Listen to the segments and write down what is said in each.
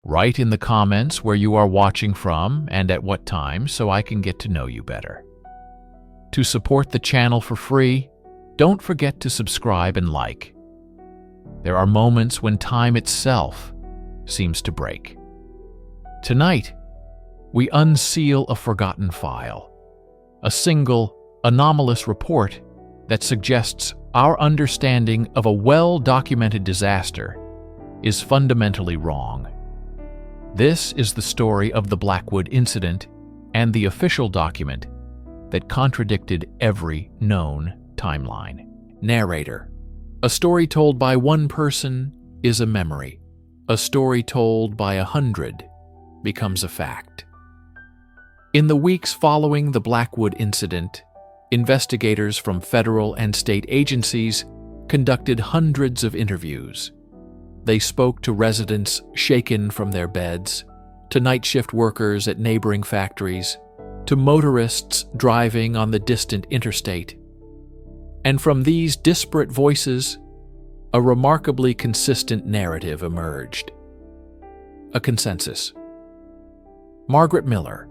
Write in the comments where you are watching from and at what time so I can get to know you better. To support the channel for free, don't forget to subscribe and like. There are moments when time itself seems to break. Tonight, we unseal a forgotten file, a single, anomalous report that suggests our understanding of a well-documented disaster is fundamentally wrong. This is the story of the Blackwood Incident and the official document that contradicted every known timeline. Narrator. A story told by one person is a memory. A story told by 100 becomes a fact. In the weeks following the Blackwood Incident, investigators from federal and state agencies conducted hundreds of interviews. They spoke to residents shaken from their beds, to night shift workers at neighboring factories, to motorists driving on the distant interstate. And from these disparate voices, a remarkably consistent narrative emerged. A consensus. Margaret Miller,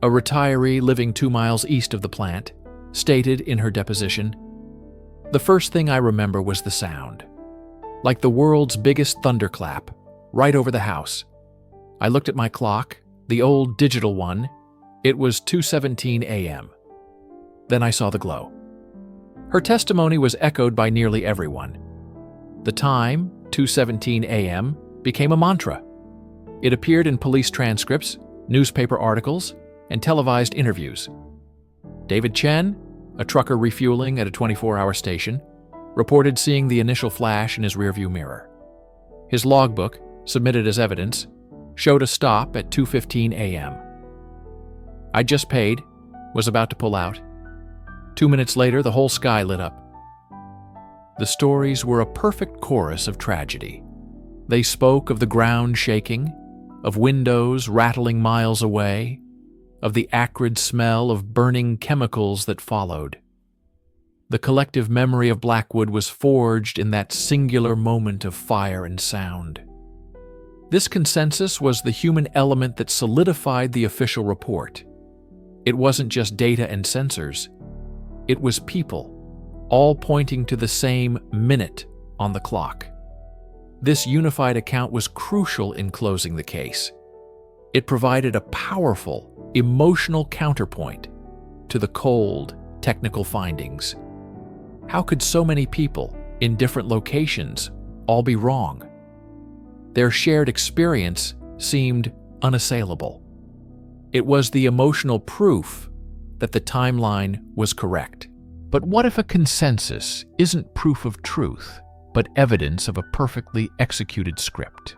a retiree living 2 miles east of the plant, stated in her deposition, "The first thing I remember was the sound. Like the world's biggest thunderclap, right over the house. I looked at my clock, the old digital one. It was 2:17 a.m. Then I saw the glow." Her testimony was echoed by nearly everyone. The time, 2:17 a.m., became a mantra. It appeared in police transcripts, newspaper articles, and televised interviews. David Chen, a trucker refueling at a 24-hour station, reported seeing the initial flash in his rearview mirror. His logbook, submitted as evidence, showed a stop at 2:15 a.m. "I just paid, was about to pull out. 2 minutes later, the whole sky lit up." The stories were a perfect chorus of tragedy. They spoke of the ground shaking, of windows rattling miles away, of the acrid smell of burning chemicals that followed. The collective memory of Blackwood was forged in that singular moment of fire and sound. This consensus was the human element that solidified the official report. It wasn't just data and sensors. It was people, all pointing to the same minute on the clock. This unified account was crucial in closing the case. It provided a powerful, emotional counterpoint to the cold, technical findings. How could so many people, in different locations, all be wrong? Their shared experience seemed unassailable. It was the emotional proof that the timeline was correct. But what if a consensus isn't proof of truth, but evidence of a perfectly executed script?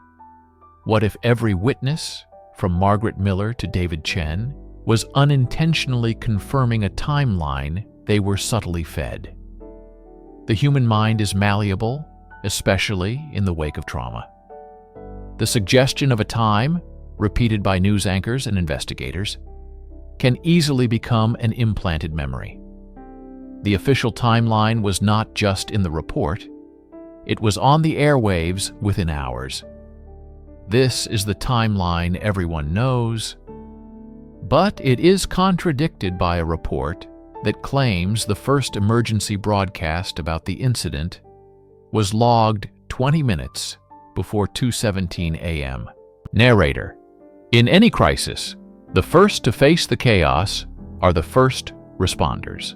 What if every witness, from Margaret Miller to David Chen, was unintentionally confirming a timeline they were subtly fed? The human mind is malleable, especially in the wake of trauma. The suggestion of a time, repeated by news anchors and investigators, can easily become an implanted memory. The official timeline was not just in the report, it was on the airwaves within hours. This is the timeline everyone knows, but it is contradicted by a report that claims the first emergency broadcast about the incident was logged 20 minutes before 2:17 a.m. Narrator. In any crisis, the first to face the chaos are the first responders.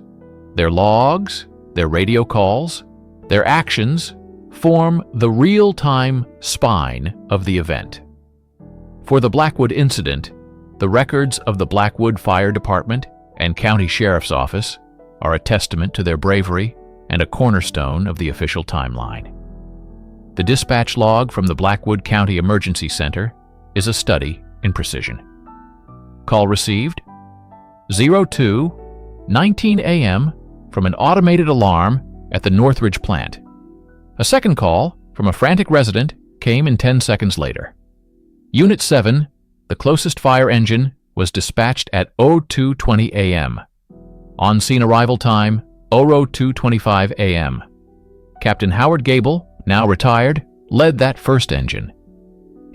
Their logs, their radio calls, their actions form the real-time spine of the event. For the Blackwood Incident, the records of the Blackwood Fire Department and County Sheriff's Office are a testament to their bravery and a cornerstone of the official timeline. The dispatch log from the Blackwood County Emergency Center is a study in precision. Call received, 02:19 a.m. from an automated alarm at the Northridge plant. A second call from a frantic resident came in 10 seconds later. Unit 7, the closest fire engine, was dispatched at 02:20 a.m. On-scene arrival time, 02:25 a.m. Captain Howard Gable, now retired, led that first engine.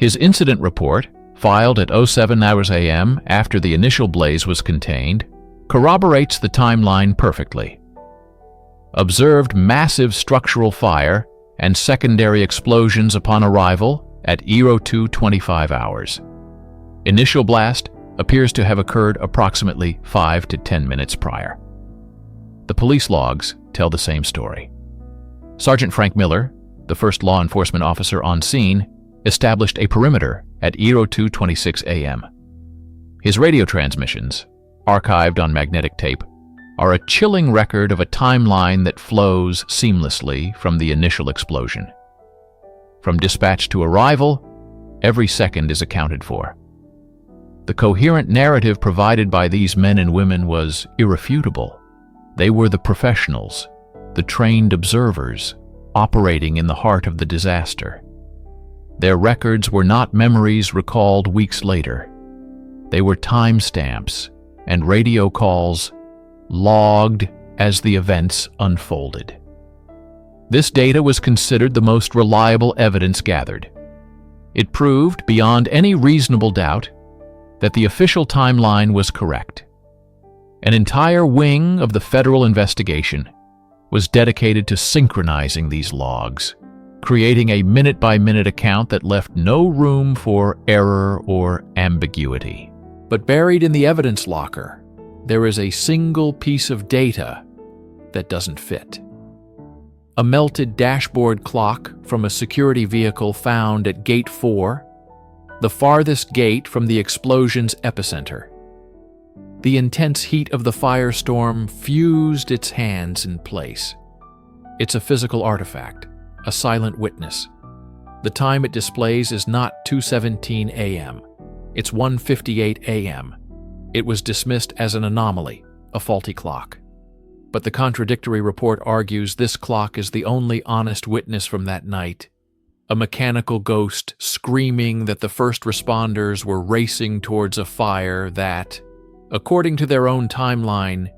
His incident report, filed at 07 hours a.m. after the initial blaze was contained, corroborates the timeline perfectly. Observed massive structural fire and secondary explosions upon arrival at 02:25 hours. Initial blast appears to have occurred approximately 5 to 10 minutes prior. The police logs tell the same story. Sergeant Frank Miller, the first law enforcement officer on scene, established a perimeter at 02:26 a.m. His radio transmissions, archived on magnetic tape, are a chilling record of a timeline that flows seamlessly from the initial explosion. From dispatch to arrival, every second is accounted for. The coherent narrative provided by these men and women was irrefutable. They were the professionals, the trained observers, operating in the heart of the disaster. Their records were not memories recalled weeks later. They were timestamps and radio calls logged as the events unfolded. This data was considered the most reliable evidence gathered. It proved, beyond any reasonable doubt, that the official timeline was correct. An entire wing of the federal investigation was dedicated to synchronizing these logs, creating a minute-by-minute account that left no room for error or ambiguity. But buried in the evidence locker, there is a single piece of data that doesn't fit. A melted dashboard clock from a security vehicle found at Gate 4, the farthest gate from the explosion's epicenter. The intense heat of the firestorm fused its hands in place. It's a physical artifact, a silent witness. The time it displays is not 2:17 a.m. It's 1:58 a.m. It was dismissed as an anomaly, a faulty clock. But the contradictory report argues this clock is the only honest witness from that night, a mechanical ghost screaming that the first responders were racing towards a fire that, according to their own timeline,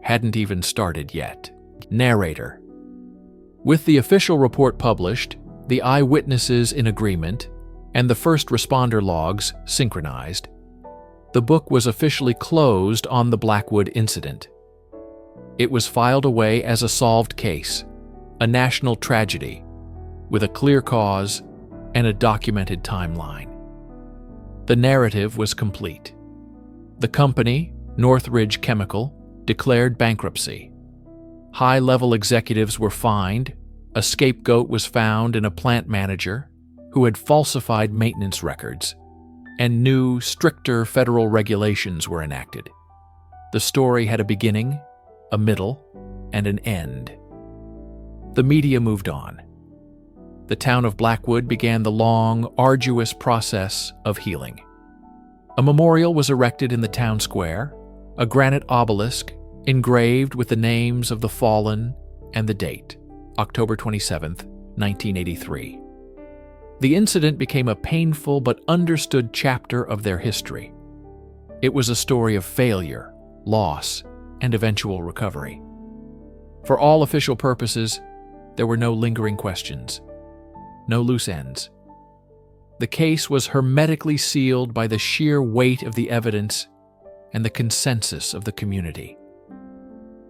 hadn't even started yet. Narrator. With the official report published, the eyewitnesses in agreement, and the first responder logs synchronized, the book was officially closed on the Blackwood Incident. It was filed away as a solved case, a national tragedy, with a clear cause and a documented timeline. The narrative was complete. The company, Northridge Chemical, declared bankruptcy. High-level executives were fined, a scapegoat was found in a plant manager who had falsified maintenance records, and new, stricter federal regulations were enacted. The story had a beginning, a middle, and an end. The media moved on. The town of Blackwood began the long, arduous process of healing. A memorial was erected in the town square, a granite obelisk engraved with the names of the fallen and the date, October 27, 1983. The incident became a painful but understood chapter of their history. It was a story of failure, loss, and eventual recovery. For all official purposes, there were no lingering questions, no loose ends. The case was hermetically sealed by the sheer weight of the evidence and the consensus of the community.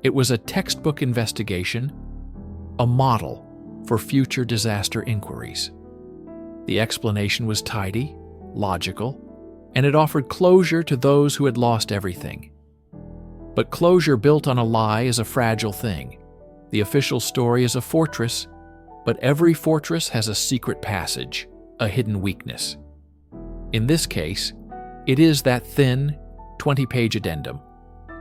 It was a textbook investigation, a model for future disaster inquiries. The explanation was tidy, logical, and it offered closure to those who had lost everything. But closure built on a lie is a fragile thing. The official story is a fortress, but every fortress has a secret passage, a hidden weakness. In this case, it is that thin, 20-page addendum,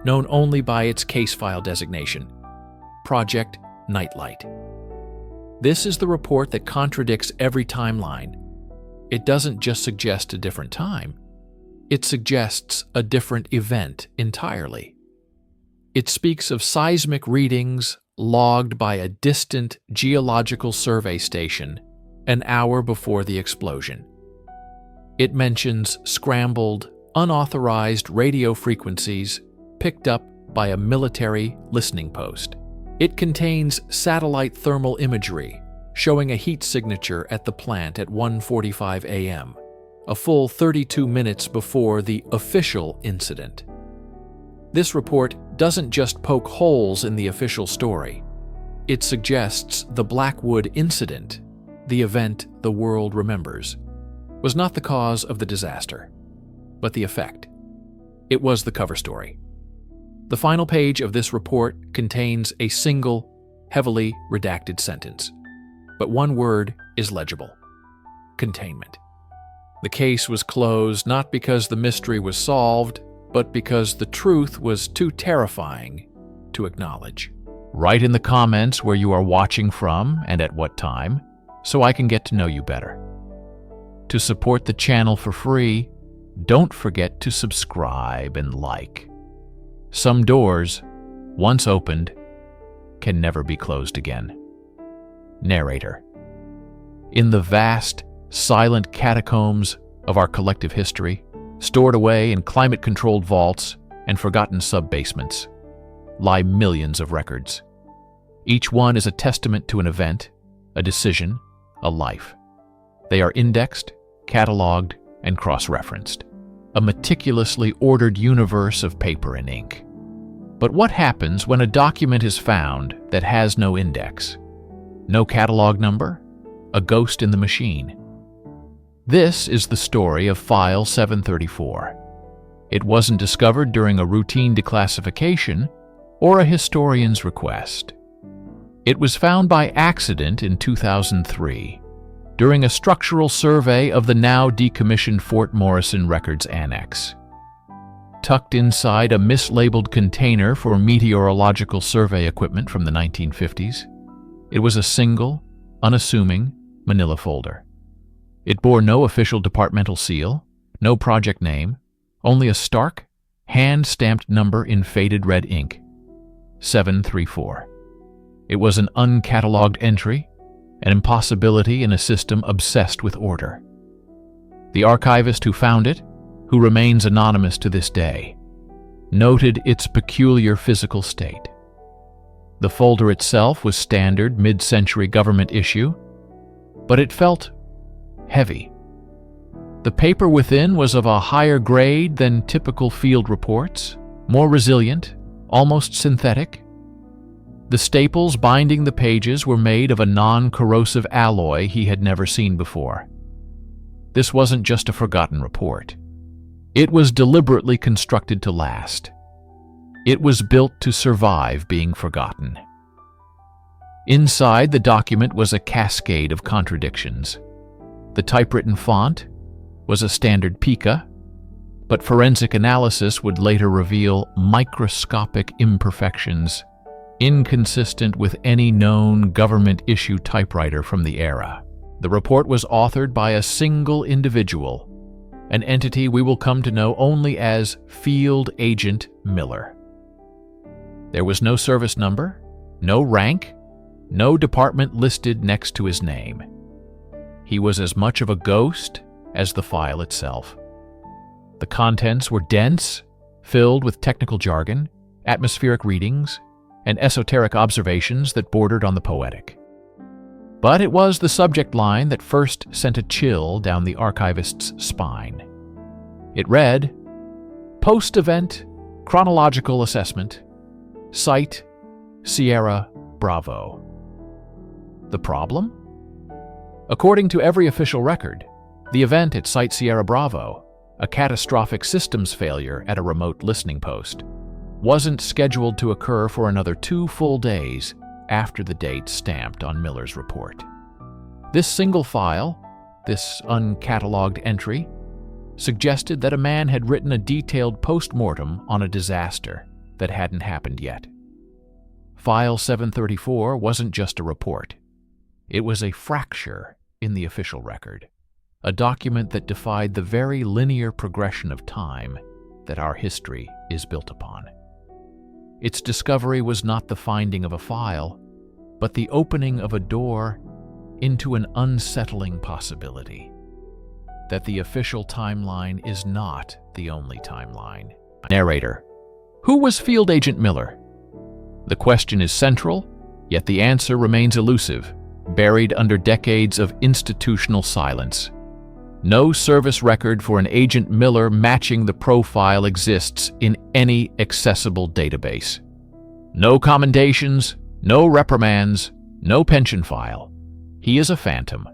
known only by its case file designation, Project Nightlight. This is the report that contradicts every timeline. It doesn't just suggest a different time. It suggests a different event entirely. It speaks of seismic readings logged by a distant geological survey station an hour before the explosion. It mentions scrambled, unauthorized radio frequencies picked up by a military listening post. It contains satellite thermal imagery showing a heat signature at the plant at 1:45 a.m., a full 32 minutes before the official incident. This report doesn't just poke holes in the official story. It suggests the Blackwood Incident, the event the world remembers, was not the cause of the disaster, but the effect. It was the cover story. The final page of this report contains a single, heavily redacted sentence, but one word is legible: containment. The case was closed not because the mystery was solved, but because the truth was too terrifying to acknowledge. Write in the comments where you are watching from and at what time, so I can get to know you better. To support the channel for free, don't forget to subscribe and like. Some doors, once opened, can never be closed again. Narrator. In the vast, silent catacombs of our collective history, stored away in climate-controlled vaults and forgotten sub-basements, lie millions of records. Each one is a testament to an event, a decision, a life. They are indexed, cataloged, and cross-referenced. A meticulously ordered universe of paper and ink. But what happens when a document is found that has no index? No catalog number? A ghost in the machine? This is the story of File 734. It wasn't discovered during a routine declassification or a historian's request. It was found by accident in 2003 during a structural survey of the now decommissioned Fort Morrison Records Annex. Tucked inside a mislabeled container for meteorological survey equipment from the 1950s, it was a single, unassuming manila folder. It bore no official departmental seal, no project name, only a stark, hand-stamped number in faded red ink: 734. It was an uncatalogued entry, an impossibility in a system obsessed with order. The archivist who found it, who remains anonymous to this day, noted its peculiar physical state. The folder itself was standard mid-century government issue, but it felt heavy. The paper within was of a higher grade than typical field reports, more resilient, almost synthetic. The staples binding the pages were made of a non-corrosive alloy he had never seen before. This wasn't just a forgotten report. It was deliberately constructed to last. It was built to survive being forgotten. Inside the document was a cascade of contradictions. The typewritten font was a standard pica, but forensic analysis would later reveal microscopic imperfections inconsistent with any known government-issue typewriter from the era. The report was authored by a single individual, an entity we will come to know only as Field Agent Miller. There was no service number, no rank, no department listed next to his name. He was as much of a ghost as the file itself. The contents were dense, filled with technical jargon, atmospheric readings, and esoteric observations that bordered on the poetic. But it was the subject line that first sent a chill down the archivist's spine. It read, "Post-event chronological assessment, Site Sierra Bravo." The problem? According to every official record, the event at Site Sierra Bravo, a catastrophic systems failure at a remote listening post, wasn't scheduled to occur for another 2 full days after the date stamped on Miller's report. This single file, this uncatalogued entry, suggested that a man had written a detailed post-mortem on a disaster that hadn't happened yet. File 734 wasn't just a report. It was a fracture in the official record, a document that defied the very linear progression of time that our history is built upon. Its discovery was not the finding of a file, but the opening of a door into an unsettling possibility: that the official timeline is not the only timeline. Narrator. Who was Field Agent Miller? The question is central, yet the answer remains elusive, buried under decades of institutional silence. No service record for an Agent Miller matching the profile exists in any accessible database. No commendations, no reprimands, no pension file. He is a phantom,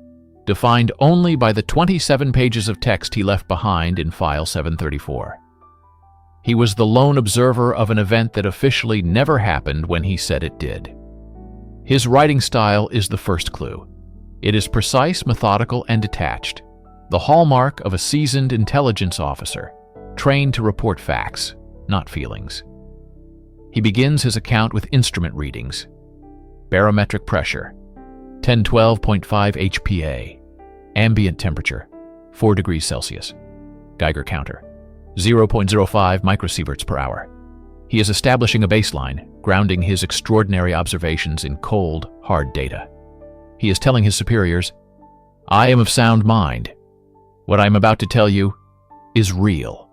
defined only by the 27 pages of text he left behind in File 734. He was the lone observer of an event that officially never happened when he said it did. His writing style is the first clue. It is precise, methodical, and detached, the hallmark of a seasoned intelligence officer, trained to report facts, not feelings. He begins his account with instrument readings. Barometric pressure, 1012.5 HPA. Ambient temperature, 4 degrees Celsius. Geiger counter, 0.05 microsieverts per hour. He is establishing a baseline, grounding his extraordinary observations in cold, hard data. He is telling his superiors, "I am of sound mind. What I am about to tell you is real."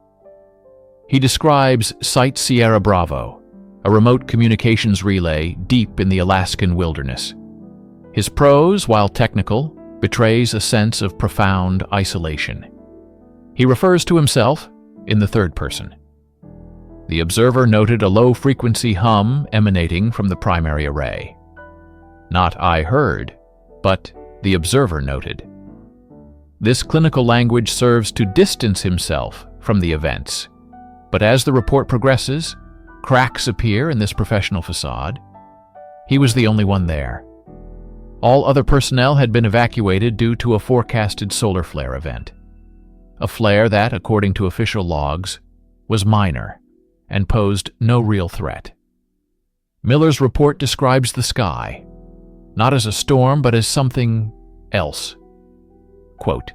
He describes Site Sierra Bravo, a remote communications relay deep in the Alaskan wilderness. His prose, while technical, betrays a sense of profound isolation. He refers to himself in the third person. The observer noted a low-frequency hum emanating from the primary array. Not "I heard," but the observer noted. This clinical language serves to distance himself from the events, but as the report progresses, cracks appear in this professional facade. He was the only one there. All other personnel had been evacuated due to a forecasted solar flare event. A flare that, according to official logs, was minor and posed no real threat. Miller's report describes the sky, not as a storm, but as something else. Quote,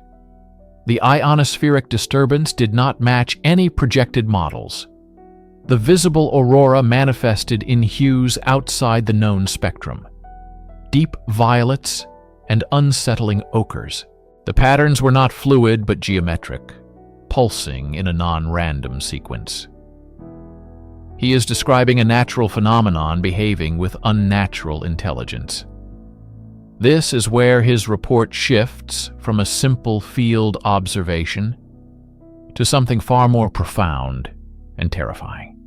"The ionospheric disturbance did not match any projected models. The visible aurora manifested in hues outside the known spectrum. Deep violets and unsettling ochres. The patterns were not fluid but geometric, pulsing in a non-random sequence." He is describing a natural phenomenon behaving with unnatural intelligence. This is where his report shifts from a simple field observation to something far more profound and terrifying.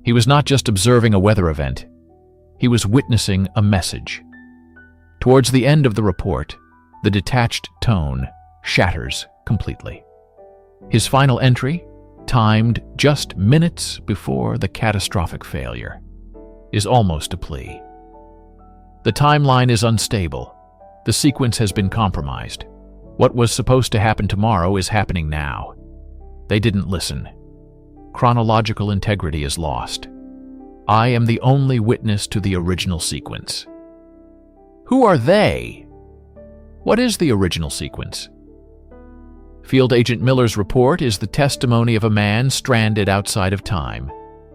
He was not just observing a weather event, he was witnessing a message. Towards the end of the report, the detached tone shatters completely. His final entry, timed just minutes before the catastrophic failure, is almost a plea. The timeline is unstable. The sequence has been compromised. What was supposed to happen tomorrow is happening now. They didn't listen. Chronological integrity is lost. I am the only witness to the original sequence. Who are they? What is the original sequence? Field Agent Miller's report is the testimony of a man stranded outside of time,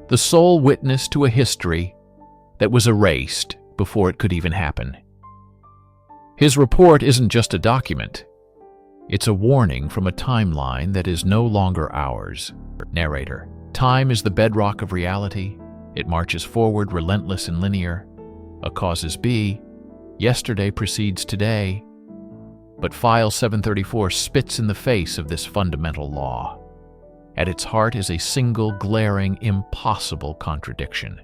the sole witness to a history that was erased before it could even happen. His report isn't just a document. It's a warning from a timeline that is no longer ours. Narrator: time is the bedrock of reality. It marches forward, relentless and linear. A cause is B. Yesterday precedes today. But File 734 spits in the face of this fundamental law. At its heart is a single, glaring, impossible contradiction.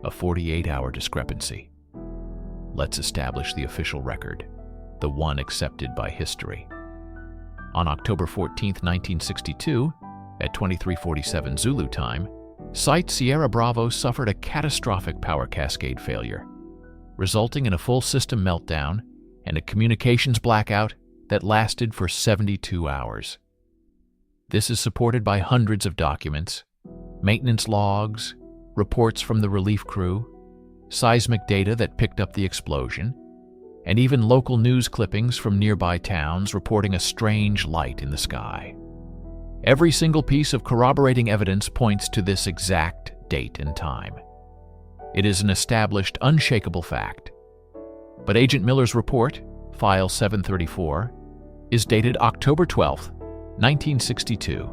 A 48-hour discrepancy. Let's establish the official record, the one accepted by history. On October 14, 1962, at 23:47 Zulu time, Site Sierra Bravo suffered a catastrophic power cascade failure, resulting in a full system meltdown and a communications blackout that lasted for 72 hours. This is supported by hundreds of documents, maintenance logs, reports from the relief crew, seismic data that picked up the explosion, and even local news clippings from nearby towns reporting a strange light in the sky. Every single piece of corroborating evidence points to this exact date and time. It is an established, unshakable fact. But Agent Miller's report, File 734, is dated October 12, 1962.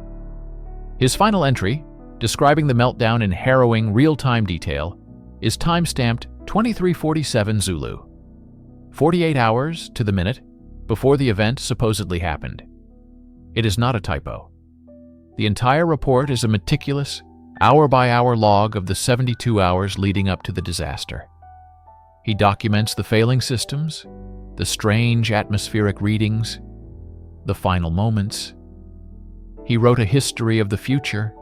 His final entry, describing the meltdown in harrowing, real-time detail, is time-stamped 23:47 Zulu, 48 hours to the minute before the event supposedly happened. It is not a typo. The entire report is a meticulous, hour-by-hour log of the 72 hours leading up to the disaster. He documents the failing systems, the strange atmospheric readings, the final moments. He wrote a history of the future.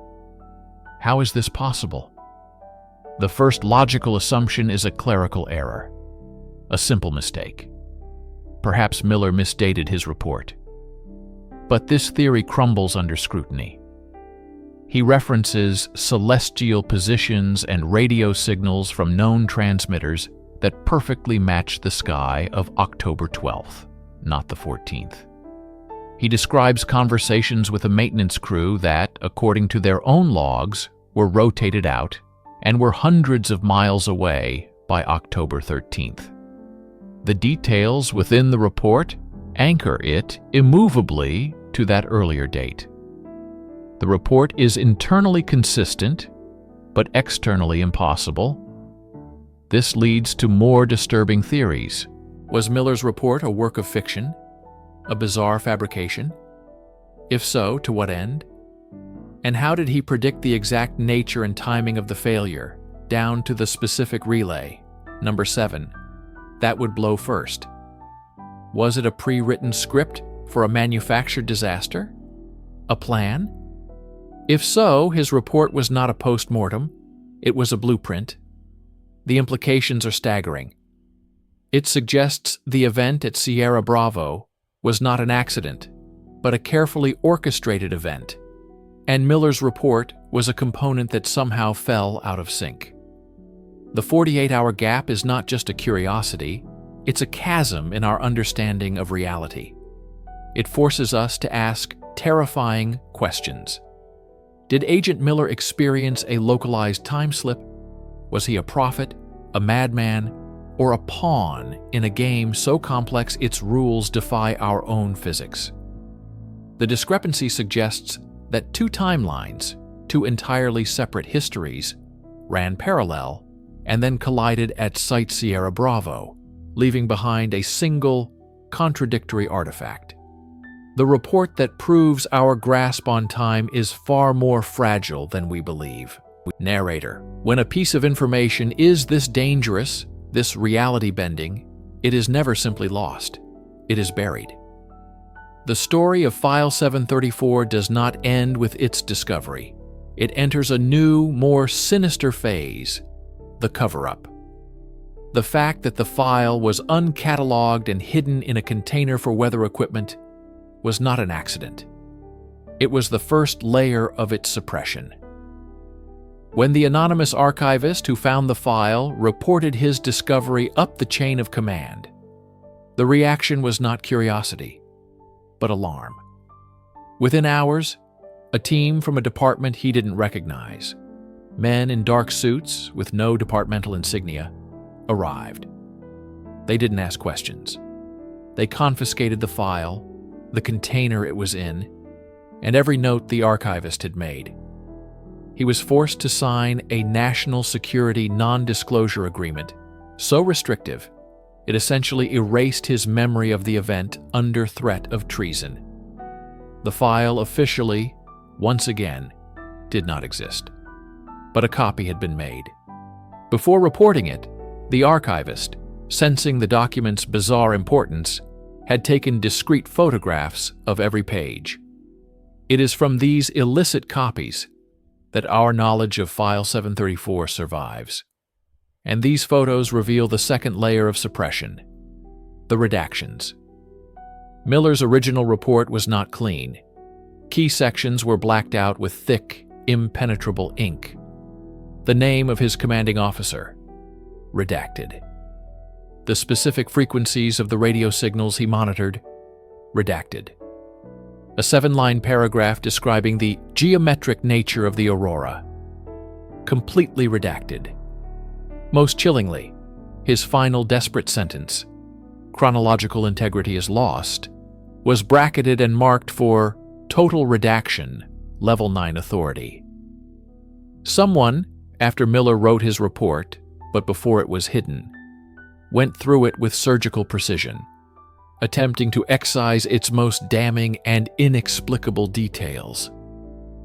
How is this possible? The first logical assumption is a clerical error, a simple mistake. Perhaps Miller misdated his report. But this theory crumbles under scrutiny. He references celestial positions and radio signals from known transmitters that perfectly match the sky of October 12th, not the 14th. He describes conversations with a maintenance crew that, according to their own logs, were rotated out and were hundreds of miles away by October 13th. The details within the report anchor it immovably to that earlier date. The report is internally consistent, but externally impossible. This leads to more disturbing theories. Was Miller's report a work of fiction? A bizarre fabrication? If so, to what end? And how did he predict the exact nature and timing of the failure, down to the specific relay, number 7, that would blow first? Was it a pre-written script for a manufactured disaster? A plan? If so, his report was not a post-mortem, it was a blueprint. The implications are staggering. It suggests the event at Sierra Bravo was not an accident, but a carefully orchestrated event, and Miller's report was a component that somehow fell out of sync. The 48-hour gap is not just a curiosity, it's a chasm in our understanding of reality. It forces us to ask terrifying questions. Did Agent Miller experience a localized time slip? Was he a prophet, a madman, or a pawn in a game so complex its rules defy our own physics? The discrepancy suggests that two timelines, two entirely separate histories, ran parallel and then collided at Site Sierra Bravo, leaving behind a single, contradictory artifact. The report that proves our grasp on time is far more fragile than we believe. Narrator: when a piece of information is this dangerous, this reality-bending, it is never simply lost. It is buried. The story of File 734 does not end with its discovery. It enters a new, more sinister phase, the cover-up. The fact that the file was uncatalogued and hidden in a container for weather equipment was not an accident. It was the first layer of its suppression. When the anonymous archivist who found the file reported his discovery up the chain of command, the reaction was not curiosity, but alarm. Within hours, a team from a department he didn't recognize, men in dark suits with no departmental insignia, arrived. They didn't ask questions. They confiscated the file, the container it was in, and every note the archivist had made. He was forced to sign a national security non-disclosure agreement, so restrictive, it essentially erased his memory of the event under threat of treason. The file officially, once again, did not exist, but a copy had been made. Before reporting it, the archivist, sensing the document's bizarre importance, had taken discrete photographs of every page. It is from these illicit copies that our knowledge of File 734 survives. And these photos reveal the second layer of suppression, the redactions. Miller's original report was not clean. Key sections were blacked out with thick, impenetrable ink. The name of his commanding officer, redacted. The specific frequencies of the radio signals he monitored, redacted. A 7-line paragraph describing the geometric nature of the aurora, completely redacted. Most chillingly, his final desperate sentence, "Chronological integrity is lost," was bracketed and marked for total redaction, Level 9 authority. Someone, after Miller wrote his report, but before it was hidden, went through it with surgical precision. attempting to excise its most damning and inexplicable details.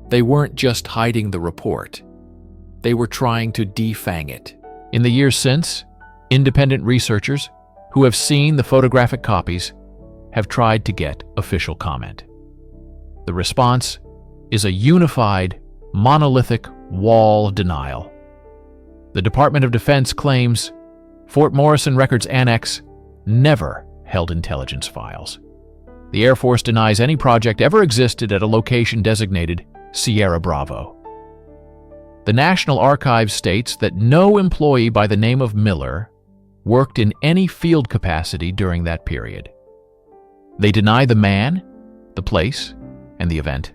They weren't just hiding the report. They were trying to defang it. In the years since, independent researchers who have seen the photographic copies have tried to get official comment. The response is a unified, monolithic wall denial. The Department of Defense claims Fort Morrison Records Annex never held intelligence files. The Air Force denies any project ever existed at a location designated Sierra Bravo. The National Archives states that no employee by the name of Miller worked in any field capacity during that period. They deny the man, the place, and the event.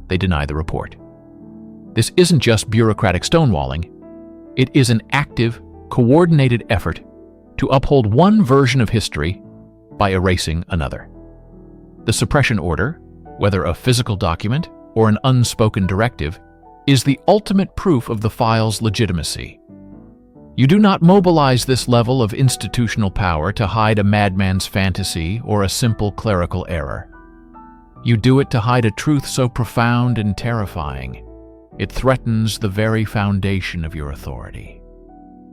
They deny the report. This isn't just bureaucratic stonewalling. It is an active, coordinated effort to uphold one version of history by erasing another. The suppression order, whether a physical document or an unspoken directive, is the ultimate proof of the file's legitimacy. You do not mobilize this level of institutional power to hide a madman's fantasy or a simple clerical error. You do it to hide a truth so profound and terrifying, it threatens the very foundation of your authority.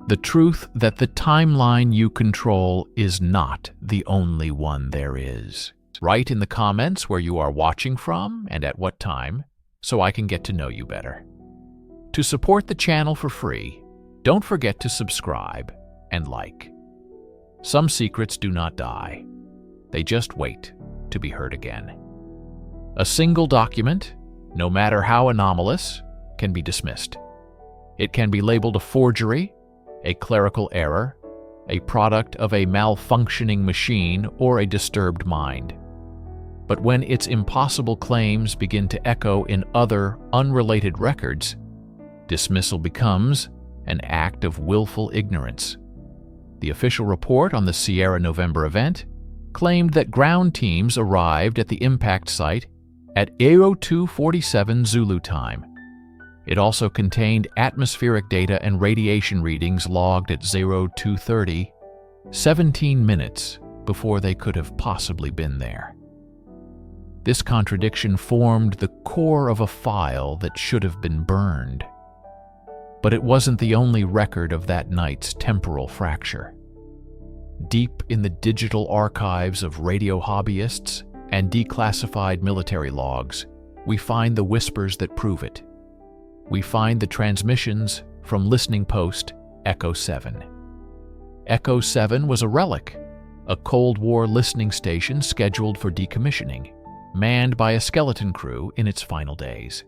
The truth that the timeline you control is not the only one there is. Write in the comments where you are watching from and at what time, so I can get to know you better. To support the channel for free, don't forget to subscribe and like. Some secrets do not die. They just wait to be heard again. A single document, no matter how anomalous, can be dismissed. It can be labeled a forgery, a clerical error, a product of a malfunctioning machine, or a disturbed mind. But when its impossible claims begin to echo in other, unrelated records, dismissal becomes an act of willful ignorance. The official report on the Sierra November event claimed that ground teams arrived at the impact site at 02:47 Zulu time. It also contained atmospheric data and radiation readings logged at 02:30, 17 minutes before they could have possibly been there. This contradiction formed the core of a file that should have been burned. But it wasn't the only record of that night's temporal fracture. Deep in the digital archives of radio hobbyists and declassified military logs, we find the whispers that prove it. We find the transmissions from listening post Echo 7. Echo 7 was a relic, a Cold War listening station scheduled for decommissioning, manned by a skeleton crew in its final days.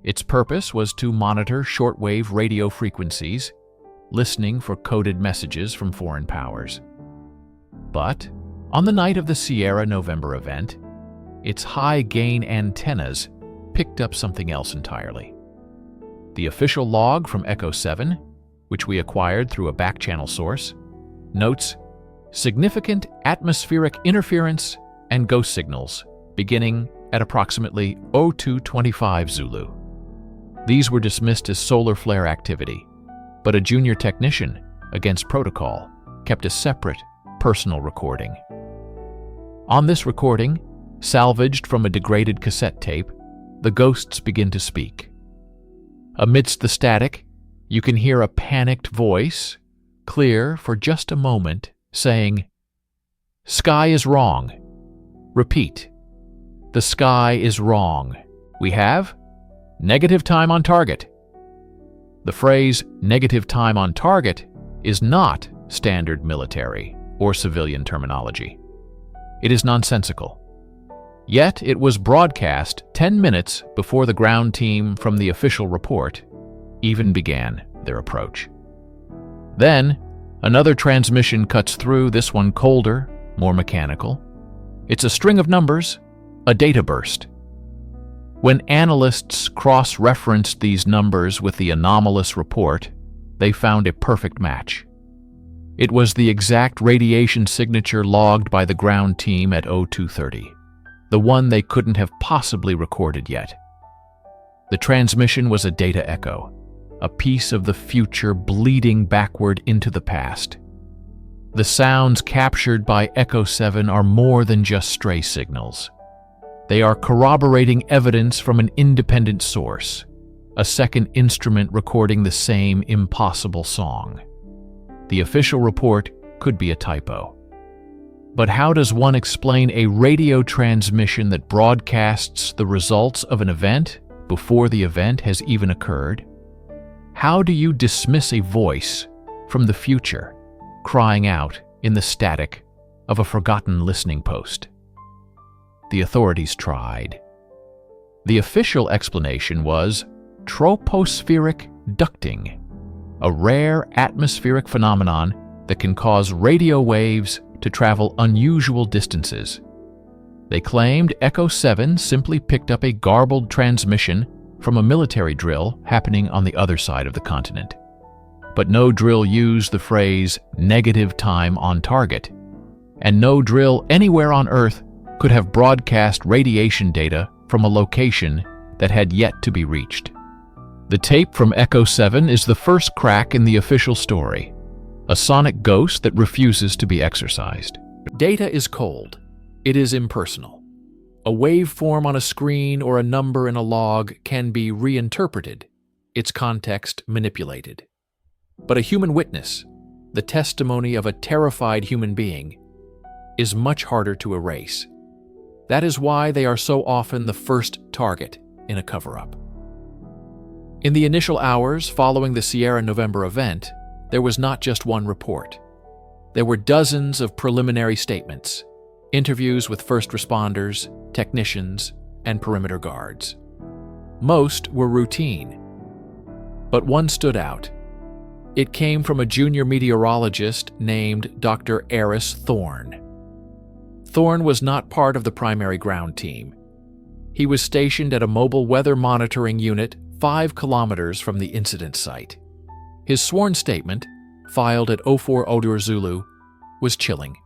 Its purpose was to monitor shortwave radio frequencies, listening for coded messages from foreign powers. But on the night of the Sierra November event, its high-gain antennas picked up something else entirely. The official log from Echo 7, which we acquired through a back-channel source, notes significant atmospheric interference and ghost signals beginning at approximately 02:25 Zulu. These were dismissed as solar flare activity, but a junior technician, against protocol, kept a separate, personal recording. On this recording, salvaged from a degraded cassette tape, the ghosts begin to speak. Amidst the static, you can hear a panicked voice, clear for just a moment, saying, "Sky is wrong. Repeat. The sky is wrong. We have negative time on target." The phrase negative time on target is not standard military or civilian terminology. It is nonsensical. Yet it was broadcast 10 minutes before the ground team from the official report even began their approach. Then, another transmission cuts through, this one colder, more mechanical. It's a string of numbers, a data burst. When analysts cross-referenced these numbers with the anomalous report, they found a perfect match. It was the exact radiation signature logged by the ground team at 02:30, the one they couldn't have possibly recorded yet. The transmission was a data echo, a piece of the future bleeding backward into the past. The sounds captured by Echo 7 are more than just stray signals. They are corroborating evidence from an independent source, a second instrument recording the same impossible song. The official report could be a typo. But how does one explain a radio transmission that broadcasts the results of an event before the event has even occurred? How do you dismiss a voice from the future crying out in the static of a forgotten listening post? The authorities tried. The official explanation was tropospheric ducting, a rare atmospheric phenomenon that can cause radio waves to travel unusual distances. They claimed Echo 7 simply picked up a garbled transmission from a military drill happening on the other side of the continent. But no drill used the phrase negative time on target, and no drill anywhere on Earth could have broadcast radiation data from a location that had yet to be reached. The tape from Echo 7 is the first crack in the official story, a sonic ghost that refuses to be exorcised. Data is cold. It is impersonal. A waveform on a screen or a number in a log can be reinterpreted, its context manipulated. But a human witness, the testimony of a terrified human being, is much harder to erase. That is why they are so often the first target in a cover-up. In the initial hours following the Sierra November event, there was not just one report. There were dozens of preliminary statements, interviews with first responders, technicians, and perimeter guards. Most were routine, but one stood out. It came from a junior meteorologist named Dr. Eris Thorne. Thorne was not part of the primary ground team. He was stationed at a mobile weather monitoring unit 5 kilometers from the incident site. His sworn statement, filed at 04 Odur Zulu, was chilling.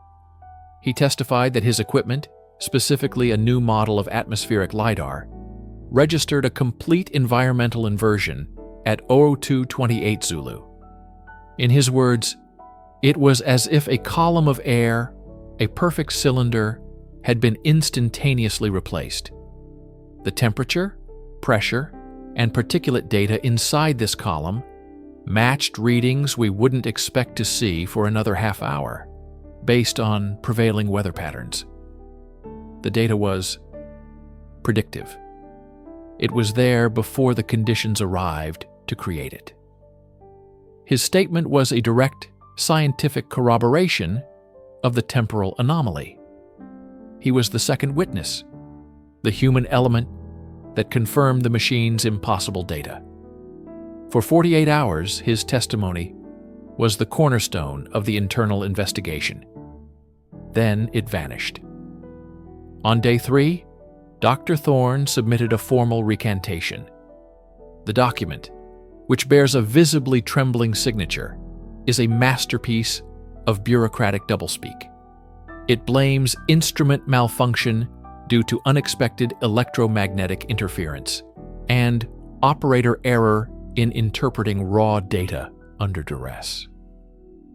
He testified that his equipment, specifically a new model of atmospheric LiDAR, registered a complete environmental inversion at 0228 Zulu. In his words, it was as if a column of air, a perfect cylinder, had been instantaneously replaced. The temperature, pressure, and particulate data inside this column matched readings we wouldn't expect to see for another half hour, based on prevailing weather patterns. The data was predictive. It was there before the conditions arrived to create it. His statement was a direct scientific corroboration of the temporal anomaly. He was the second witness, the human element that confirmed the machine's impossible data. For 48 hours, his testimony was the cornerstone of the internal investigation. Then it vanished. On day 3, Dr. Thorne submitted a formal recantation. The document, which bears a visibly trembling signature, is a masterpiece of bureaucratic doublespeak. It blames instrument malfunction due to unexpected electromagnetic interference and operator error in interpreting raw data under duress.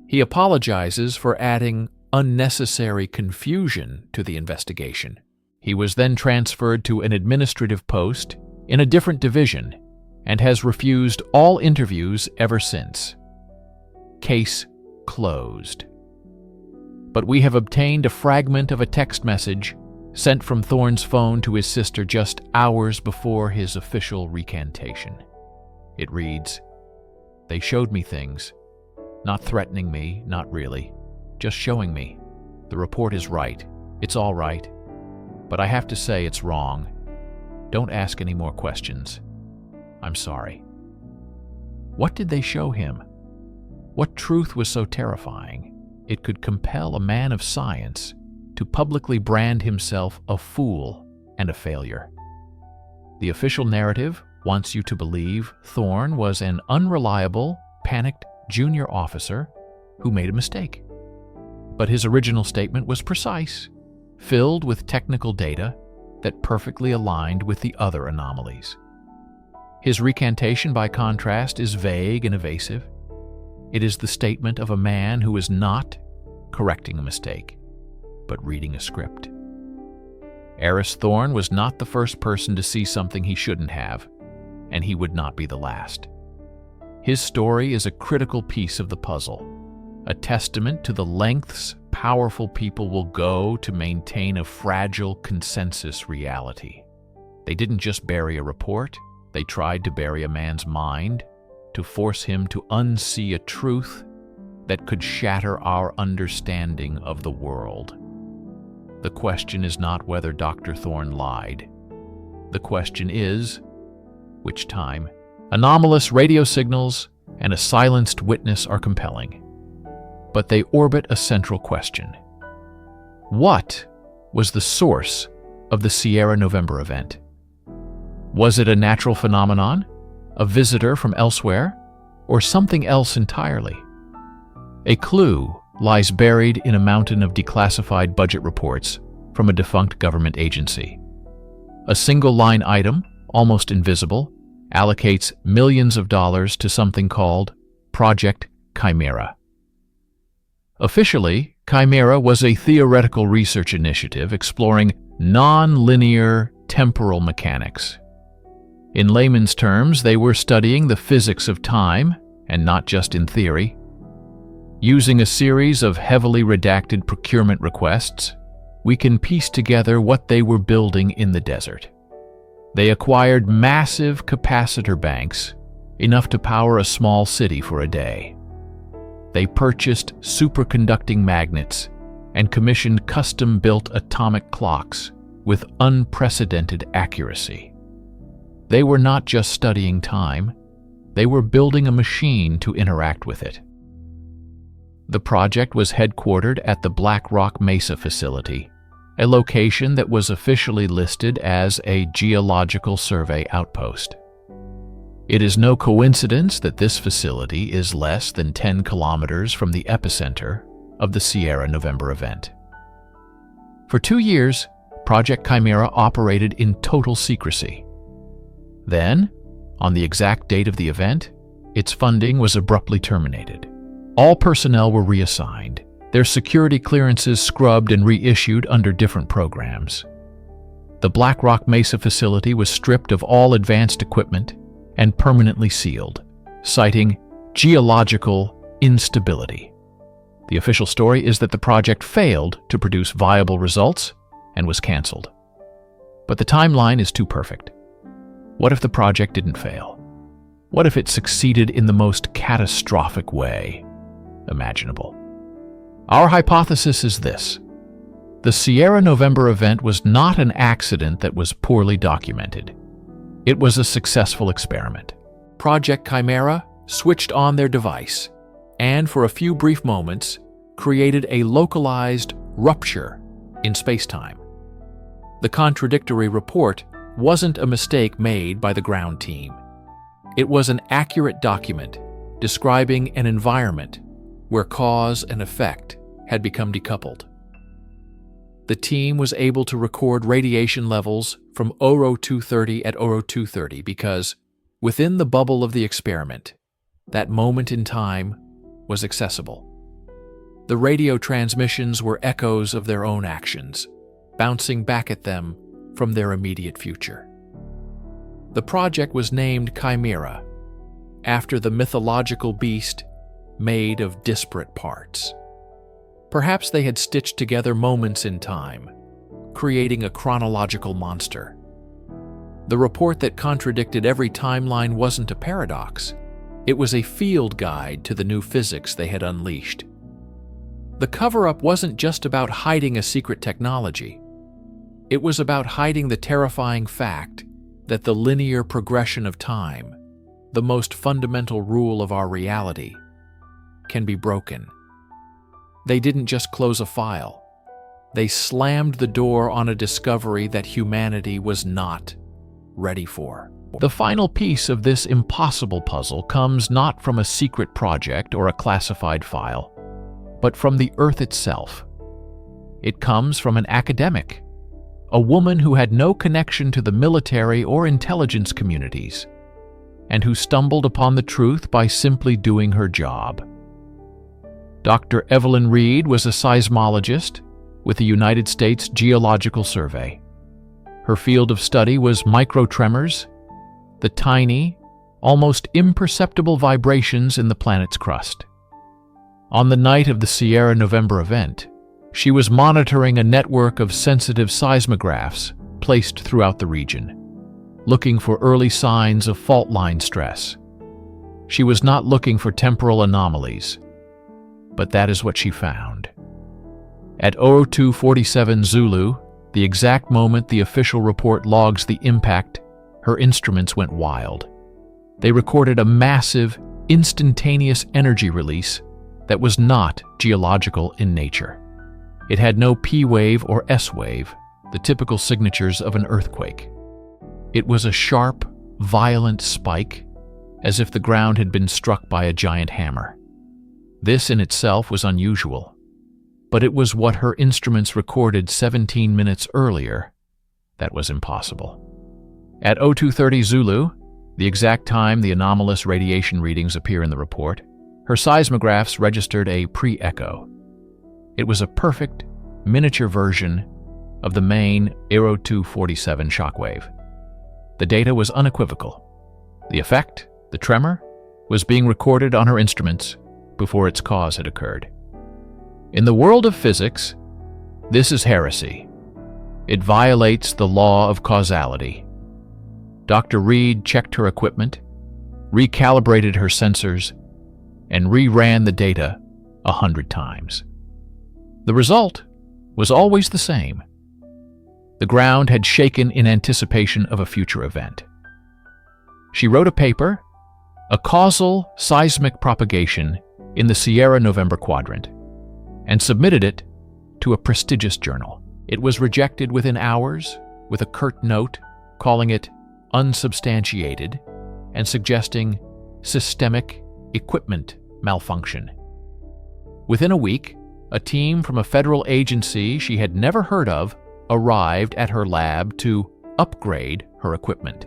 He apologizes for adding unnecessary confusion to the investigation. He was then transferred to an administrative post in a different division and has refused all interviews ever since. Case closed. But we have obtained a fragment of a text message sent from Thorne's phone to his sister just hours before his official recantation. It reads, "They showed me things, not threatening me, not really, just showing me. The report is right. It's all right. But I have to say it's wrong. Don't ask any more questions. I'm sorry." What did they show him? What truth was so terrifying it could compel a man of science to publicly brand himself a fool and a failure? The official narrative wants you to believe Thorne was an unreliable, panicked junior officer who made a mistake. But his original statement was precise, filled with technical data that perfectly aligned with the other anomalies. His recantation, by contrast, is vague and evasive. It is the statement of a man who is not correcting a mistake, but reading a script. Eris Thorne was not the first person to see something he shouldn't have, and he would not be the last. His story is a critical piece of the puzzle, a testament to the lengths powerful people will go to maintain a fragile consensus reality. They didn't just bury a report, they tried to bury a man's mind, to force him to unsee a truth that could shatter our understanding of the world. The question is not whether Dr. Thorne lied. The question is, which time? Anomalous radio signals and a silenced witness are compelling. But they orbit a central question. What was the source of the Sierra November event? Was it a natural phenomenon, a visitor from elsewhere, or something else entirely? A clue lies buried in a mountain of declassified budget reports from a defunct government agency. A single line item, almost invisible, allocates millions of dollars to something called Project Chimera. Officially, Chimera was a theoretical research initiative exploring non-linear temporal mechanics. In layman's terms, they were studying the physics of time, and not just in theory. Using a series of heavily redacted procurement requests, we can piece together what they were building in the desert. They acquired massive capacitor banks, enough to power a small city for a day. They purchased superconducting magnets and commissioned custom-built atomic clocks with unprecedented accuracy. They were not just studying time, they were building a machine to interact with it. The project was headquartered at the Black Rock Mesa facility, a location that was officially listed as a geological survey outpost. It is no coincidence that this facility is less than 10 kilometers from the epicenter of the Sierra November event. For 2 years, Project Chimera operated in total secrecy. Then, on the exact date of the event, its funding was abruptly terminated. All personnel were reassigned, their security clearances scrubbed and reissued under different programs. The Black Rock Mesa facility was stripped of all advanced equipment and permanently sealed, citing geological instability. The official story is that the project failed to produce viable results and was canceled. But the timeline is too perfect. What if the project didn't fail? What if it succeeded in the most catastrophic way imaginable? Our hypothesis is this. The Sierra November event was not an accident that was poorly documented. It was a successful experiment. Project Chimera switched on their device and, for a few brief moments, created a localized rupture in space-time. The contradictory report wasn't a mistake made by the ground team. It was an accurate document describing an environment where cause and effect had become decoupled. The team was able to record radiation levels from Oro 230 at Oro 230 because, within the bubble of the experiment, that moment in time was accessible. The radio transmissions were echoes of their own actions, bouncing back at them from their immediate future. The project was named Chimera, after the mythological beast made of disparate parts. Perhaps they had stitched together moments in time, creating a chronological monster. The report that contradicted every timeline wasn't a paradox. It was a field guide to the new physics they had unleashed. The cover-up wasn't just about hiding a secret technology. It was about hiding the terrifying fact that the linear progression of time, the most fundamental rule of our reality, can be broken. They didn't just close a file. They slammed the door on a discovery that humanity was not ready for. The final piece of this impossible puzzle comes not from a secret project or a classified file, but from the Earth itself. It comes from an academic, a woman who had no connection to the military or intelligence communities, and who stumbled upon the truth by simply doing her job. Dr. Evelyn Reed was a seismologist with the United States Geological Survey. Her field of study was microtremors, the tiny, almost imperceptible vibrations in the planet's crust. On the night of the Sierra November event, she was monitoring a network of sensitive seismographs placed throughout the region, looking for early signs of fault line stress. She was not looking for temporal anomalies, but that is what she found. At 02:47 Zulu, the exact moment the official report logs the impact, her instruments went wild. They recorded a massive, instantaneous energy release that was not geological in nature. It had no P wave or S wave, the typical signatures of an earthquake. It was a sharp, violent spike, as if the ground had been struck by a giant hammer. This in itself was unusual, but it was what her instruments recorded 17 minutes earlier that was impossible. At 02:30 Zulu, the exact time the anomalous radiation readings appear in the report, her seismographs registered a pre-echo. It was a perfect, miniature version of the main 02:47 shockwave. The data was unequivocal. The effect, the tremor, was being recorded on her instruments before its cause had occurred. In the world of physics, this is heresy. It violates the law of causality. Dr. Reed checked her equipment, recalibrated her sensors, and reran the data 100 times. The result was always the same. The ground had shaken in anticipation of a future event. She wrote a paper, A Causal Seismic Propagation in the Sierra November Quadrant, and submitted it to a prestigious journal. It was rejected within hours with a curt note calling it unsubstantiated and suggesting systemic equipment malfunction. Within a week, a team from a federal agency she had never heard of arrived at her lab to upgrade her equipment.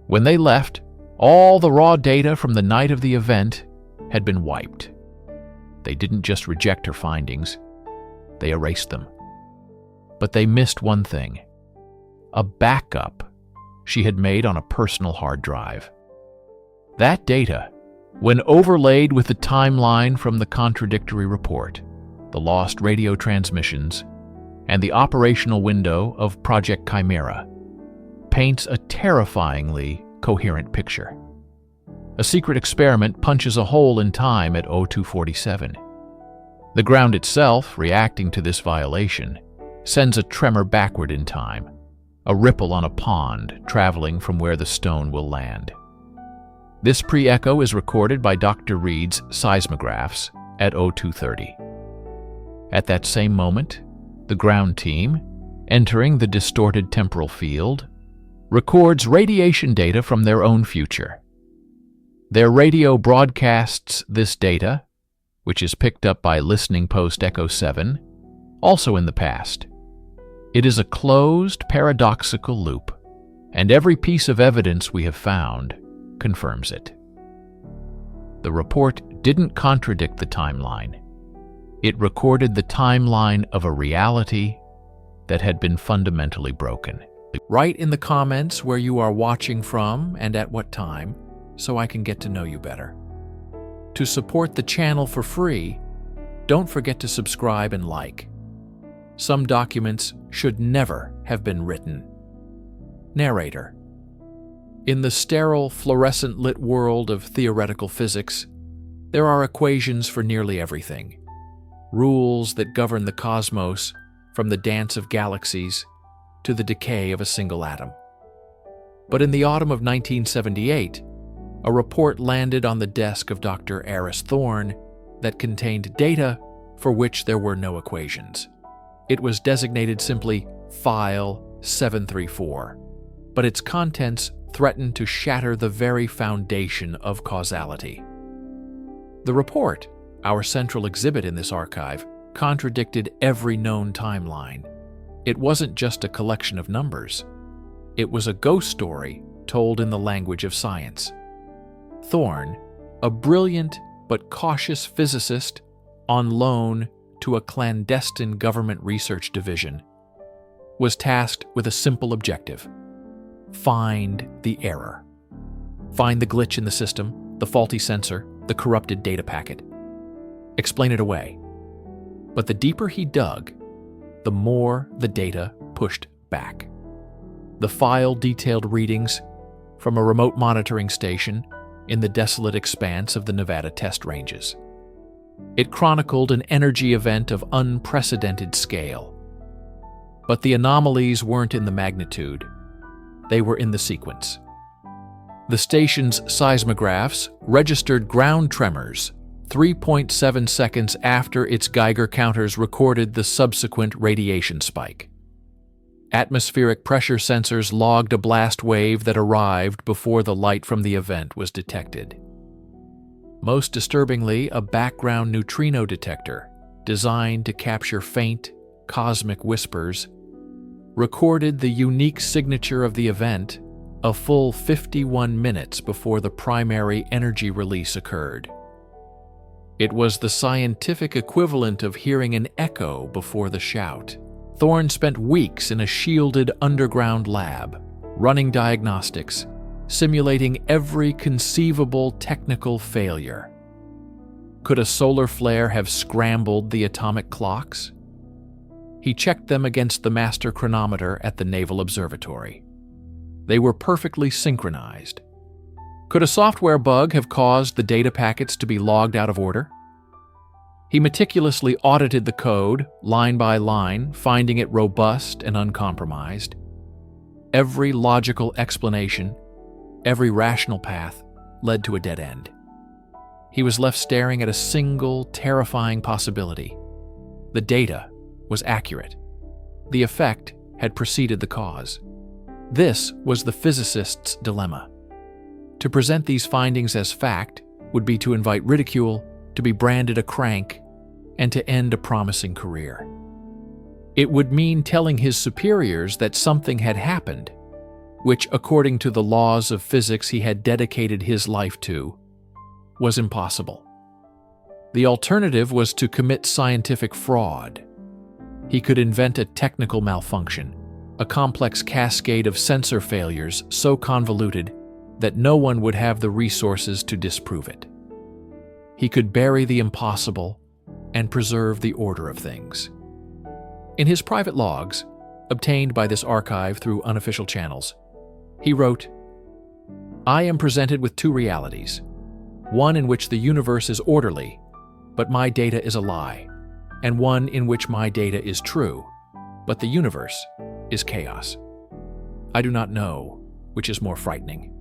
When they left, all the raw data from the night of the event had been wiped. They didn't just reject her findings, they erased them. But they missed one thing: a backup she had made on a personal hard drive. That data, when overlaid with the timeline from the contradictory report, the lost radio transmissions, and the operational window of Project Chimera, paints a terrifyingly coherent picture. A secret experiment punches a hole in time at 02:47. The ground itself, reacting to this violation, sends a tremor backward in time, a ripple on a pond traveling from where the stone will land. This pre-echo is recorded by Dr. Reed's seismographs at 02:30. At that same moment, the ground team, entering the distorted temporal field, records radiation data from their own future. Their radio broadcasts this data, which is picked up by listening post Echo 7, also in the past. It is a closed, paradoxical loop, and every piece of evidence we have found confirms it. The report didn't contradict the timeline. It recorded the timeline of a reality that had been fundamentally broken. Write in the comments where you are watching from and at what time, so I can get to know you better. To support the channel for free, don't forget to subscribe and like. Some documents should never have been written. Narrator. In the sterile, fluorescent-lit world of theoretical physics, there are equations for nearly everything. Rules that govern the cosmos, from the dance of galaxies to the decay of a single atom. But in the autumn of 1978, a report landed on the desk of Dr. Aris Thorne that contained data for which there were no equations. It was designated simply File 734, but its contents threatened to shatter the very foundation of causality. The report, our central exhibit in this archive, contradicted every known timeline. It wasn't just a collection of numbers. It was a ghost story told in the language of science. Thorne, a brilliant but cautious physicist on loan to a clandestine government research division, was tasked with a simple objective: find the error. Find the glitch in the system, the faulty sensor, the corrupted data packet. Explain it away. But the deeper he dug, the more the data pushed back. The file detailed readings from a remote monitoring station in the desolate expanse of the Nevada test ranges. It chronicled an energy event of unprecedented scale. But the anomalies weren't in the magnitude, they were in the sequence. The station's seismographs registered ground tremors 3.7 seconds after its Geiger counters recorded the subsequent radiation spike. Atmospheric pressure sensors logged a blast wave that arrived before the light from the event was detected. Most disturbingly, a background neutrino detector, designed to capture faint, cosmic whispers, recorded the unique signature of the event a full 51 minutes before the primary energy release occurred. It was the scientific equivalent of hearing an echo before the shout. Thorne spent weeks in a shielded underground lab, running diagnostics, simulating every conceivable technical failure. Could a solar flare have scrambled the atomic clocks? He checked them against the master chronometer at the Naval Observatory. They were perfectly synchronized. Could a software bug have caused the data packets to be logged out of order? He meticulously audited the code, line by line, finding it robust and uncompromised. Every logical explanation, every rational path, led to a dead end. He was left staring at a single, terrifying possibility. The data was accurate. The effect had preceded the cause. This was the physicist's dilemma. To present these findings as fact would be to invite ridicule, to be branded a crank, and to end a promising career. It would mean telling his superiors that something had happened, which, according to the laws of physics he had dedicated his life to, was impossible. The alternative was to commit scientific fraud. He could invent a technical malfunction, a complex cascade of sensor failures so convoluted that no one would have the resources to disprove it. He could bury the impossible and preserve the order of things. In his private logs, obtained by this archive through unofficial channels, he wrote, "I am presented with two realities, one in which the universe is orderly, but my data is a lie, and one in which my data is true, but the universe is chaos. I do not know which is more frightening."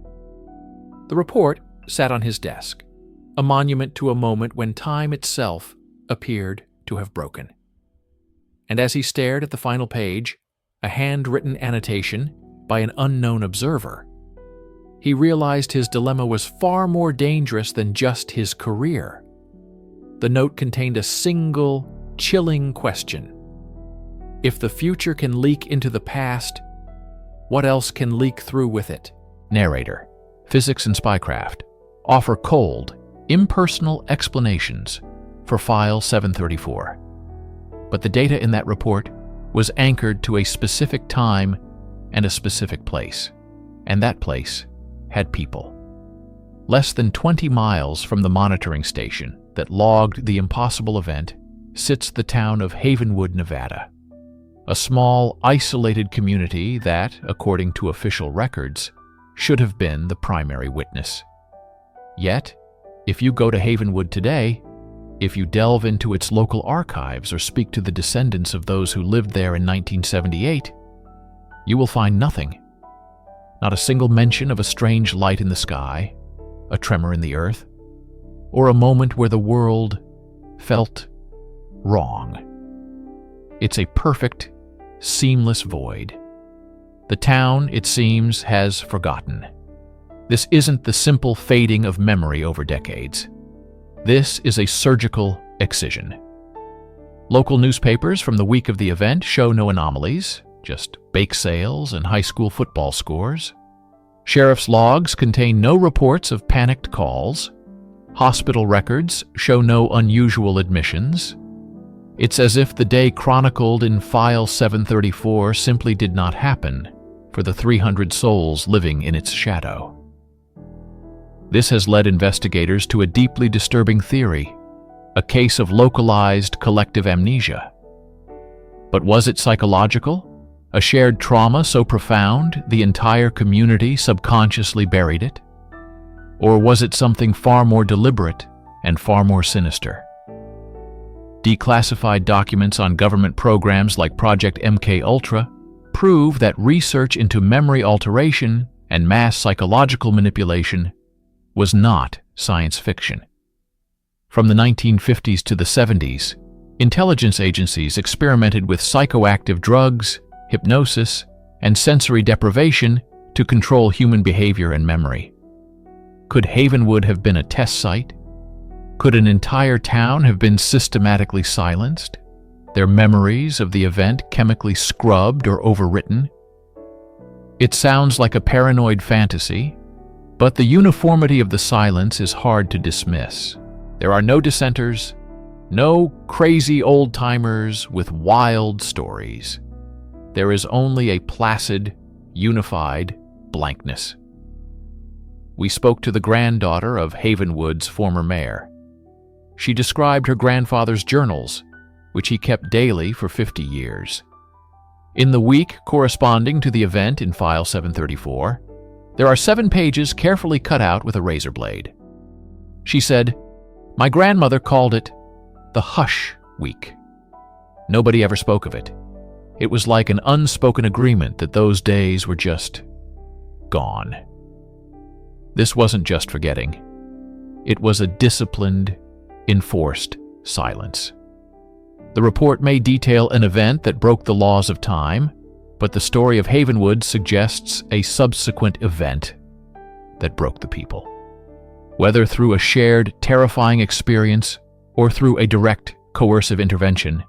The report sat on his desk, a monument to a moment when time itself appeared to have broken. And as he stared at the final page, a handwritten annotation by an unknown observer, he realized his dilemma was far more dangerous than just his career. The note contained a single, chilling question. If the future can leak into the past, what else can leak through with it? Narrator, Physics and Spycraft offer cold, impersonal explanations for File 734. But the data in that report was anchored to a specific time and a specific place, and that place had people. Less than 20 miles from the monitoring station that logged the impossible event sits the town of Havenwood, Nevada, a small, isolated community that, according to official records, should have been the primary witness. Yet, if you go to Havenwood today, if you delve into its local archives or speak to the descendants of those who lived there in 1978, you will find nothing. Not a single mention of a strange light in the sky, a tremor in the earth, or a moment where the world felt wrong. It's a perfect, seamless void. The town, it seems, has forgotten. This isn't the simple fading of memory over decades. This is a surgical excision. Local newspapers from the week of the event show no anomalies, just bake sales and high school football scores. Sheriff's logs contain no reports of panicked calls. Hospital records show no unusual admissions. It's as if the day chronicled in File 734 simply did not happen for the 300 souls living in its shadow. This has led investigators to a deeply disturbing theory, a case of localized collective amnesia. But was it psychological? A shared trauma so profound the entire community subconsciously buried it? Or was it something far more deliberate and far more sinister? Declassified documents on government programs like Project MK prove that research into memory alteration and mass psychological manipulation was not science fiction. From the 1950s to the 70s, intelligence agencies experimented with psychoactive drugs, hypnosis, and sensory deprivation to control human behavior and memory. Could Havenwood have been a test site? Could an entire town have been systematically silenced, their memories of the event chemically scrubbed or overwritten? It sounds like a paranoid fantasy, but the uniformity of the silence is hard to dismiss. There are no dissenters, no crazy old-timers with wild stories. There is only a placid, unified blankness. We spoke to the granddaughter of Havenwood's former mayor. She described her grandfather's journals, which he kept daily for 50 years. In the week corresponding to the event in File 734, there are 7 pages carefully cut out with a razor blade. She said, "My grandmother called it the Hush Week. Nobody ever spoke of it. It was like an unspoken agreement that those days were just gone." This wasn't just forgetting. It was a disciplined, enforced silence. The report may detail an event that broke the laws of time, but the story of Havenwood suggests a subsequent event that broke the people. Whether through a shared, terrifying experience or through a direct, coercive intervention,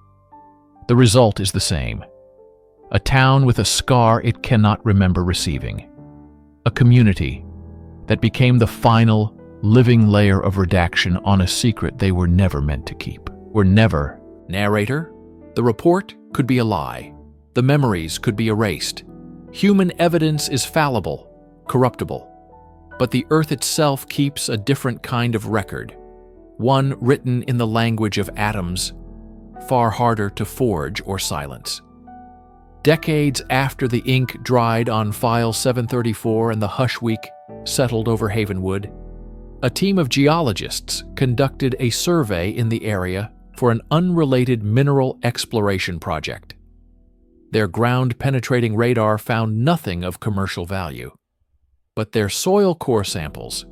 the result is the same. A town with a scar it cannot remember receiving. A community that became the final, living layer of redaction on a secret they were never meant to keep. Narrator, the report could be a lie. The memories could be erased. Human evidence is fallible, corruptible. But the earth itself keeps a different kind of record, one written in the language of atoms, far harder to forge or silence. Decades after the ink dried on File 734 and the Hush Week settled over Havenwood, a team of geologists conducted a survey in the area for an unrelated mineral exploration project. Their ground-penetrating radar found nothing of commercial value, but their soil core samples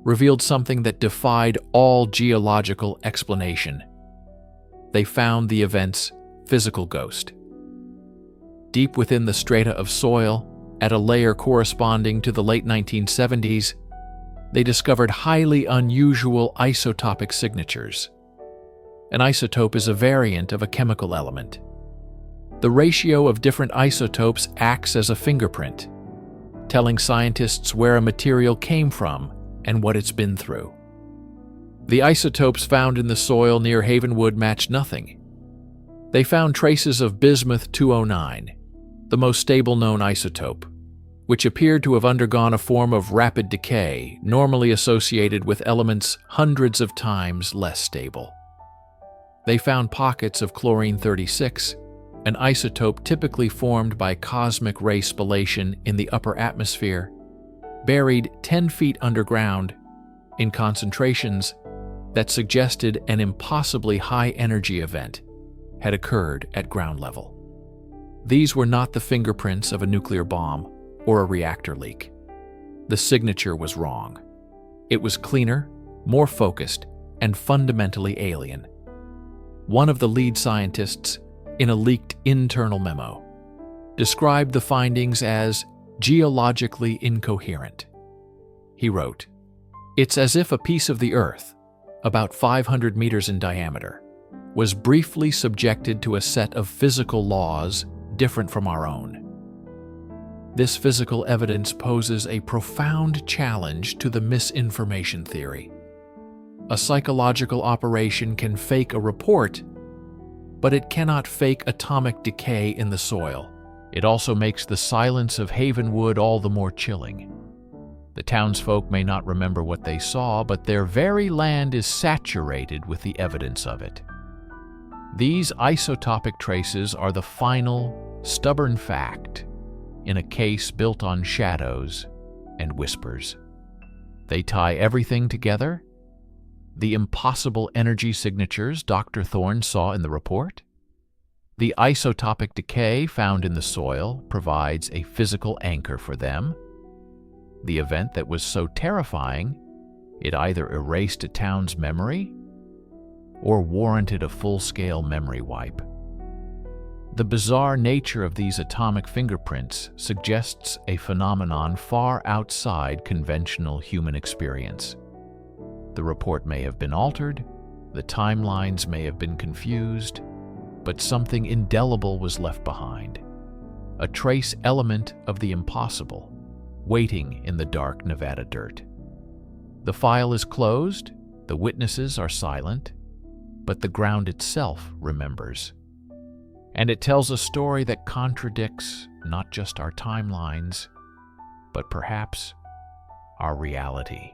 revealed something that defied all geological explanation. They found the event's physical ghost. Deep within the strata of soil, at a layer corresponding to the late 1970s, they discovered highly unusual isotopic signatures. An isotope is a variant of a chemical element. The ratio of different isotopes acts as a fingerprint, telling scientists where a material came from and what it's been through. The isotopes found in the soil near Havenwood matched nothing. They found traces of bismuth-209, the most stable known isotope, which appeared to have undergone a form of rapid decay normally associated with elements hundreds of times less stable. They found pockets of chlorine-36, an isotope typically formed by cosmic ray spallation in the upper atmosphere, buried 10 feet underground in concentrations that suggested an impossibly high-energy event had occurred at ground level. These were not the fingerprints of a nuclear bomb or a reactor leak. The signature was wrong. It was cleaner, more focused, and fundamentally alien. One of the lead scientists, in a leaked internal memo, described the findings as geologically incoherent. He wrote, "It's as if a piece of the Earth, about 500 meters in diameter, was briefly subjected to a set of physical laws different from our own. This physical evidence poses a profound challenge to the misinformation theory. A psychological operation can fake a report, but it cannot fake atomic decay in the soil. It also makes the silence of Havenwood all the more chilling. The townsfolk may not remember what they saw, but their very land is saturated with the evidence of it. These isotopic traces are the final, stubborn fact in a case built on shadows and whispers. They tie everything together. The impossible energy signatures Dr. Thorne saw in the report. The isotopic decay found in the soil provides a physical anchor for them. The event that was so terrifying, it either erased a town's memory or warranted a full-scale memory wipe. The bizarre nature of these atomic fingerprints suggests a phenomenon far outside conventional human experience. The report may have been altered, the timelines may have been confused, but something indelible was left behind. A trace element of the impossible, waiting in the dark Nevada dirt. The file is closed, the witnesses are silent, but the ground itself remembers. And it tells a story that contradicts not just our timelines, but perhaps our reality.